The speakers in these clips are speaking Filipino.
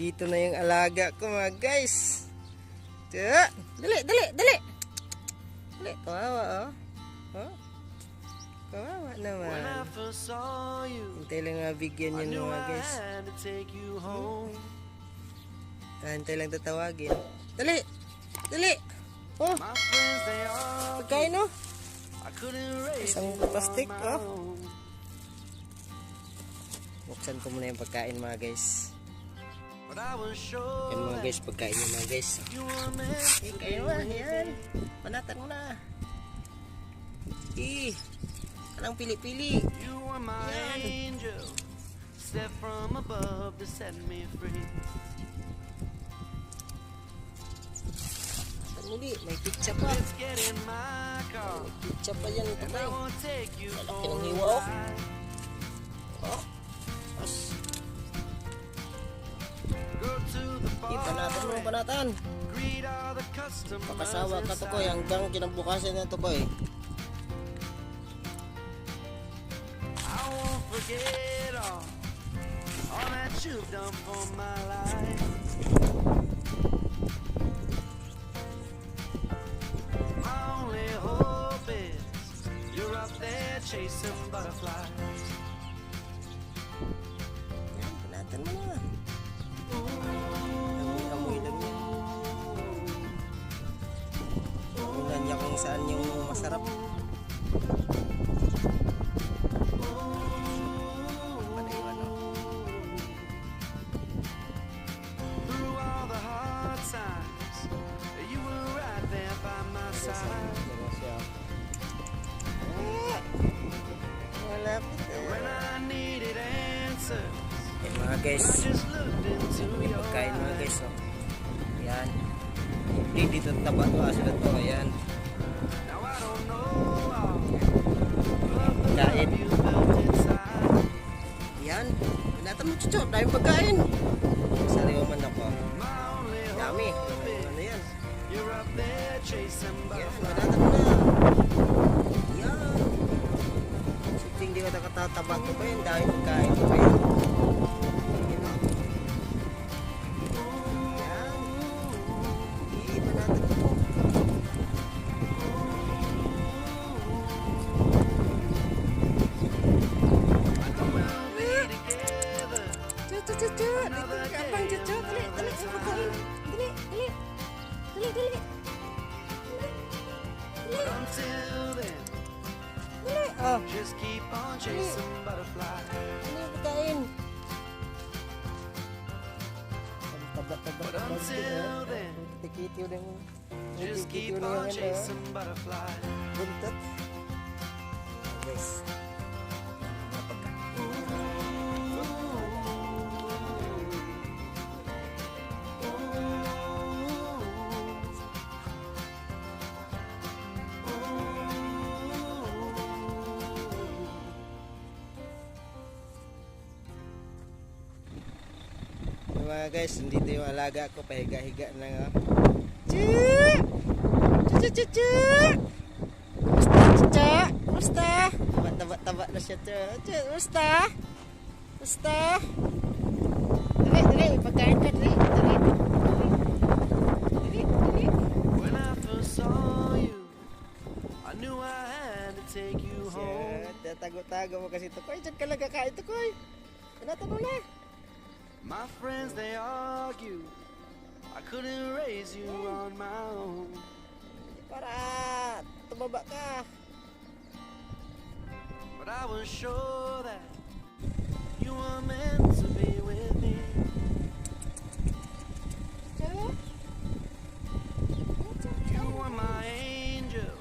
Nandito na yung alaga ko mga guys. Tiyo, dali. Dali, kawawa oh. Oh. Kawawa naman. Hintay lang nga bigyan yun mga guys. Hintay lang tatawagin. Dali. Oh. Pagkain oh. Isang plastic oh. Buksan ko muna yung pagkain mga guys. Yan mga guys, pagkain nyo mga guys. Kain mo, yan. Panatan mo na. Anong pili-pili. Yan. Muli, may pizza pa. May pizza pa yan. Malaki ng hiwa oh. Oh. Panatan. Pakasawa ka to koy hanggang kinabukasan na to koy. I won't forget all that you've done for my life. My only hope is you're up there chasing butterflies. Yan, panatan mo na. Kung saan yung masarap. Panaiwan o. Through all the hard times, you were right there by my side. Malapit eh. When I needed answers, yan mga guys. May pagkain mga guys o. Yan. Dito taba to sila to. Ayan. Pagkain. Yan. Pinatan mo chucho. Dahil pagkain. Sariwa man ako. Dami. Ano yan? Yan. Pinatan mo na. Yan. Sipsing di ko nakatataba ko pa yun. Dahil pagkain ko pa yun. Oh. Just keep on chasing butterflies. Ini pagkain. But until then, just keep on chasing butterflies. Buntot. Guys. Mga guys, dito yung alaga ko, pahiga-higa na nga. Musta? Taba na siya. Musta? Dali, pagkain ka, dali. When I first saw you, I knew I had to take you home. Tago-tago mo kasi ito, koy. Diyan ka lang kakain ito, koy. Pinatan mo na. My friends, they argue I couldn't raise you on my own. Para tumaba ka. But I was sure that you were meant to be with me. You were my angel,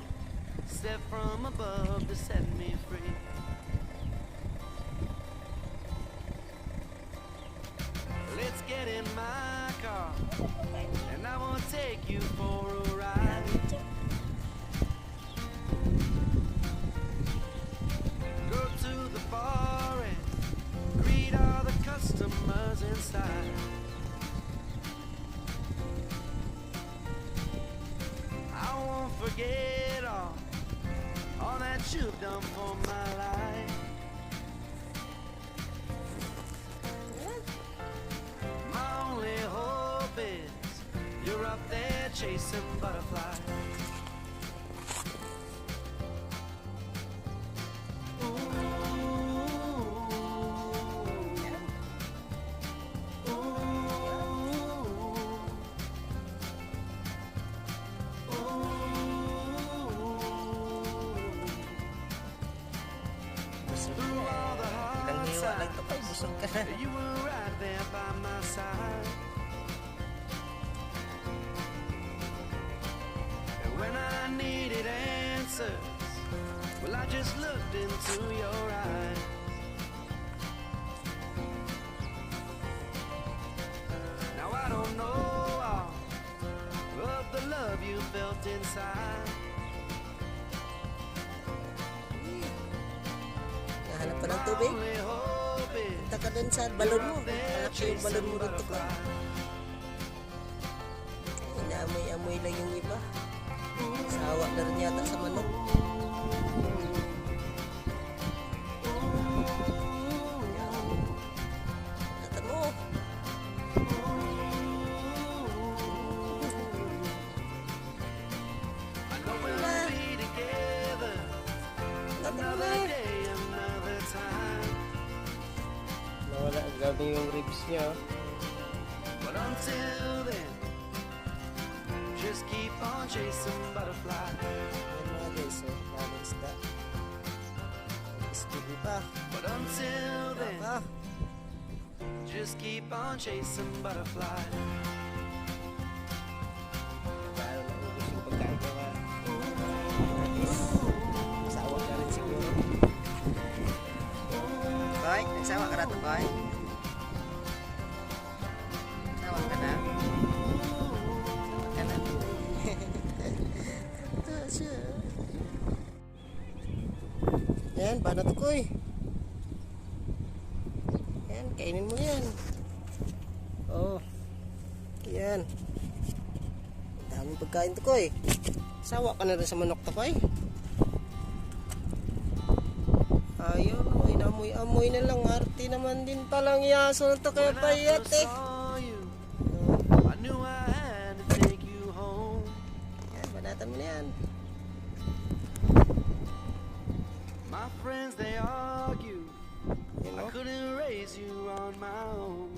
set from above to set me free. Let's get in my car, and I will take you for a ride. Go to the forest, greet all the customers inside. I won't forget all that you've done for my life. My only chasing butterflies. Ilang hiwa lang to, Koy. Busog ka na. You were right there by my side. And when I needed answers, well, I just looked into your eyes. Now I don't know all of the love you felt inside. Nahanap pa ng tubig. Only hope is Punta ka dun sa balon mo. Malaki yung balon mo dito, Koy. Inaamoy-amoy lang yung iba. Sawa na rin yata sa manok. Natan mo. I know we'll be together another day, another time. Nawala gabi yung ribs niya. But until then, just keep on chasing butterflies. Yan mga guys, oh. Dami isda. Ispibi pa. But until then, Pa. just keep on chasing butterflies. Paano na ubus yung pagkain niya ka? Sawa ka rin siguro. Koy, nagsawa ka na to, Koy. Sawa ka na. Sawa ka na. Yan, paano to, Koy? Yan, kainin mo yan. Oh. Yan. Daming pagkain to, Koy. Sawa ka na rin sa manok to, Koy. Ayun, oh, inamoy-amoy na lang. Arti naman din palang yaso na to kaya When I payat first eh. saw you, Oh, I knew I had to take you home. yan, banatan mo na yan. My friends, they argue Yan, I oh. couldn't raise you on my own.